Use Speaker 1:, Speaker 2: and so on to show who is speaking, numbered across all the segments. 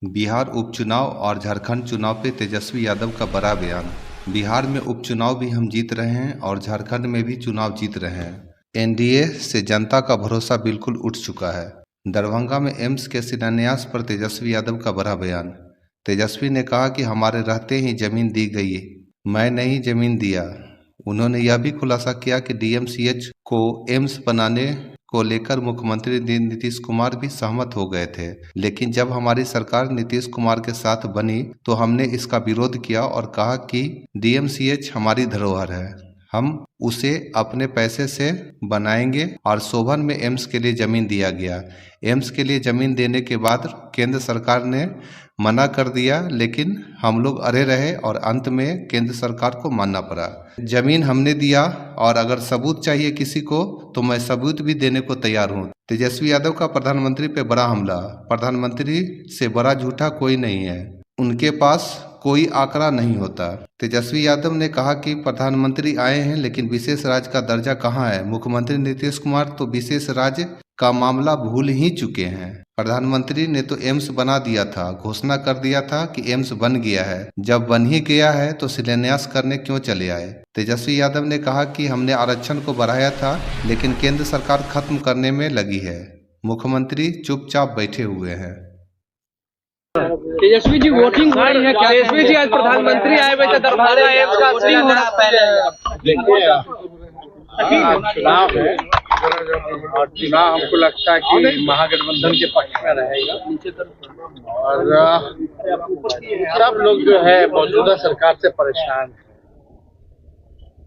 Speaker 1: बिहार उपचुनाव और झारखंड चुनाव पे तेजस्वी यादव का बड़ा बयान। बिहार में उपचुनाव भी हम जीत रहे हैं और झारखंड में भी चुनाव जीत रहे हैं। एनडीए से जनता का भरोसा बिल्कुल उठ चुका है। दरभंगा में एम्स के शिलान्यास पर तेजस्वी यादव का बड़ा बयान। तेजस्वी ने कहा कि हमारे रहते ही जमीन दी गई, मैं नहीं जमीन दिया। उन्होंने यह भी खुलासा किया कि डीएमसीएच को एम्स बनाने को लेकर मुख्यमंत्री नीतीश कुमार भी सहमत हो गए थे, लेकिन जब हमारी सरकार नीतीश कुमार के साथ बनी तो हमने इसका विरोध किया और कहा कि डीएमसीएच हमारी धरोहर है, हम उसे अपने पैसे से बनाएंगे। और शोभन में एम्स के लिए जमीन दिया गया। एम्स के लिए जमीन देने के बाद केंद्र सरकार ने मना कर दिया, लेकिन हम लोग अड़े रहे और अंत में केंद्र सरकार को मानना पड़ा। जमीन हमने दिया और अगर सबूत चाहिए किसी को तो मैं सबूत भी देने को तैयार हूँ। तेजस्वी यादव का प्रधानमंत्री पे बड़ा हमला। प्रधानमंत्री से बड़ा झूठा कोई नहीं है, उनके पास कोई आंकड़ा नहीं होता। तेजस्वी यादव ने कहा कि प्रधानमंत्री आए हैं लेकिन विशेष राज्य का दर्जा कहाँ है। मुख्यमंत्री नीतीश कुमार तो विशेष राज्य का मामला भूल ही चुके हैं। प्रधानमंत्री ने तो एम्स बना दिया था, घोषणा कर दिया था कि एम्स बन गया है। जब बन ही गया है तो शिलान्यास करने क्यों चले आए। तेजस्वी यादव ने कहा कि हमने आरक्षण को बढ़ाया था लेकिन केंद्र सरकार खत्म करने में लगी है। मुख्यमंत्री चुपचाप बैठे हुए हैं।
Speaker 2: तेजस्वी जी वोटिंग हो रही है क्या? तेजस्वी जी आज प्रधानमंत्री आए हुए थे दरभंगा एम्स का सीन हो रहा है।
Speaker 3: देखिए चुनाव है और चुनाव हमको लगता है कि महागठबंधन के पक्ष में रहेगा और सब लोग जो है मौजूदा सरकार से परेशान है।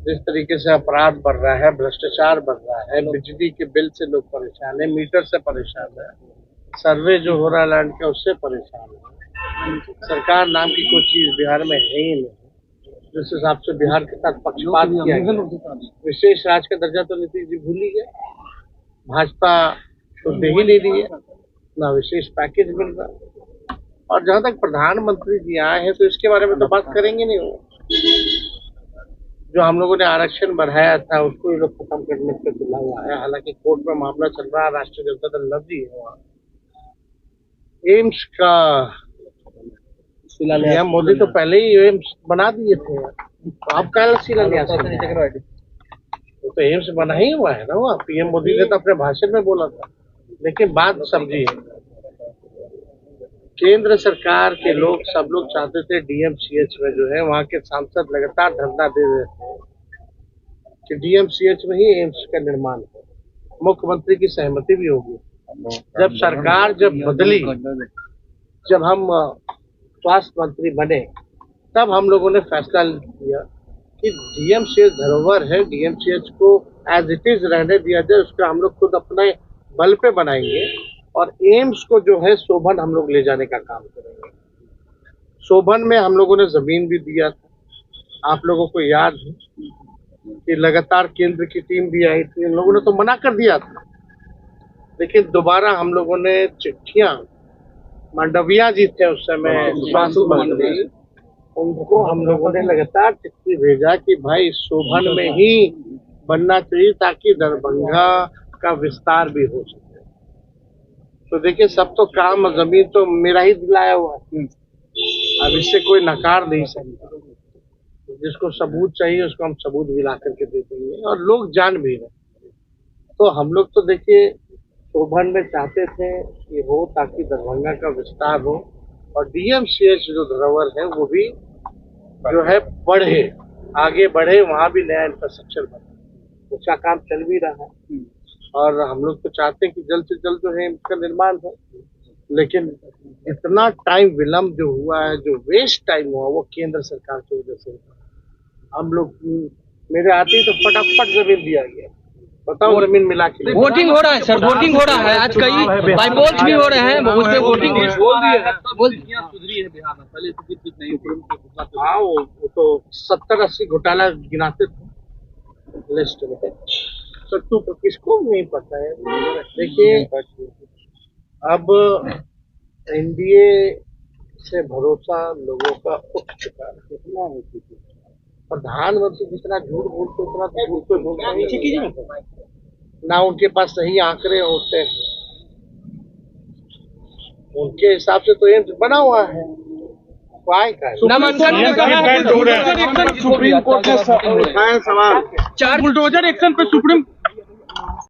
Speaker 3: जिस तरीके से अपराध बढ़ रहा है, भ्रष्टाचार बढ़ रहा है, बिजली के बिल से लोग परेशान है, मीटर से परेशान है, सर्वे जो हो रहा है लैंड का उससे परेशान है। सरकार नाम की कोई चीज बिहार में है ही नहीं। जिस हिसाब से बिहार के साथ पक्षपात किया गया, विशेष राज्य का दर्जा तो नीतीश जी भूल ही गए। भाजपा तो दे ही नहीं रही है, ना विशेष पैकेज मिल रहा। और जहां तक प्रधानमंत्री जी आए हैं तो इसके बारे में तो बात करेंगे नहीं। वो जो हम लोगों ने आरक्षण बढ़ाया था उसको ये लोग खत्म करने पे तुला हुआ है। हालांकि कोर्ट में मामला चल रहा है, राष्ट्रीय जनता दल लड़ रही है वहाँ। एम्स का शिलान्यास मोदी तो पहले ही एम्स बना दिए थे, तो अब कल शिलान्यास तो एम्स बना ही हुआ है ना। वो पीएम मोदी ने तो अपने भाषण में बोला था। लेकिन बात समझिए, केंद्र सरकार के लोग सब लोग चाहते थे डीएमसीएच में जो है वहाँ के सांसद लगातार धरना दे रहे थे कि डीएमसीएच में ही एम्स का निर्माण हो। मुख्यमंत्री की सहमति भी होगी। जब सरकार बदली, जब हम स्वास्थ्य मंत्री बने, तब हम लोगों ने फैसला किया कि डीएमसीएच धरोहर है, डीएमसीएच को एज इट इज रहने दिया जाए, उसका हम लोग खुद अपने बल पे बनाएंगे और एम्स को जो है शोभन हम लोग ले जाने का काम करेंगे। शोभन में हम लोगों ने जमीन भी दिया था। आप लोगों को याद है कि लगातार केंद्र की टीम भी आई थी, इन लोगों ने तो मना कर दिया था। लेकिन दोबारा हम लोगों ने चिट्ठियां, मांडविया जी थे उस समय स्वास्थ्य मंत्री, उनको हम लोगों ने लगातार चिट्ठी भेजा कि भाई शोभन में ही बनना चाहिए ताकि दरभंगा का विस्तार भी हो सके। तो देखिए, सब तो काम जमीन तो मेरा ही दिलाया हुआ है, अब इससे कोई नकार नहीं सकता। जिसको सबूत चाहिए उसको हम सबूत भी ला करके दे देंगे और लोग जान भी रहे। तो हम लोग तो देखिए शोभन में चाहते थे कि हो ताकि दरभंगा का विस्तार हो और डीएमसीएच जो धरोहर है वो भी जो है बढ़े, आगे बढ़े, वहाँ भी नया इंफ्रास्ट्रक्चर बने। उसका काम चल भी रहा है और हम लोग तो चाहते हैं कि जल्द से जल्द जो है इसका निर्माण हो। लेकिन इतना टाइम विलम्ब जो हुआ है, जो वेस्ट टाइम हुआ, वो केंद्र सरकार की वजह से। हम लोग मेरे आते ही तो फटाफट जमीन दिया गया। बताओ जमीन मिला के
Speaker 2: वोटिंग हो रहा है सर, वोटिंग हो रहा है। आज कई बाइपोल्स भी हो रहे हैं, उस पे वोटिंग बोल दिए हैं।
Speaker 4: सुधरी है बिहार में, पहले स्थिति ठीक नहीं थी।
Speaker 3: हाँ, वो तो 70-80 घोटाला गिनाते थे लिस्ट में, तो किसको नहीं पता है। देखिए, अब एनडीए से भरोसा लोगों का उठ चुका है। कितना हो चुका है, प्रधानमंत्री जितना झूठ बोलते उतना तो झूठ पे बोलते ना, उनके पास सही आंकड़े होते हैं। उनके हिसाब से तो एम्स बना हुआ है, तो आए का
Speaker 2: नामांकन में कहा
Speaker 3: सुप्रीम कोर्ट का सवाल
Speaker 2: 4 बुलडोजर एक्शन पे सुप्रीम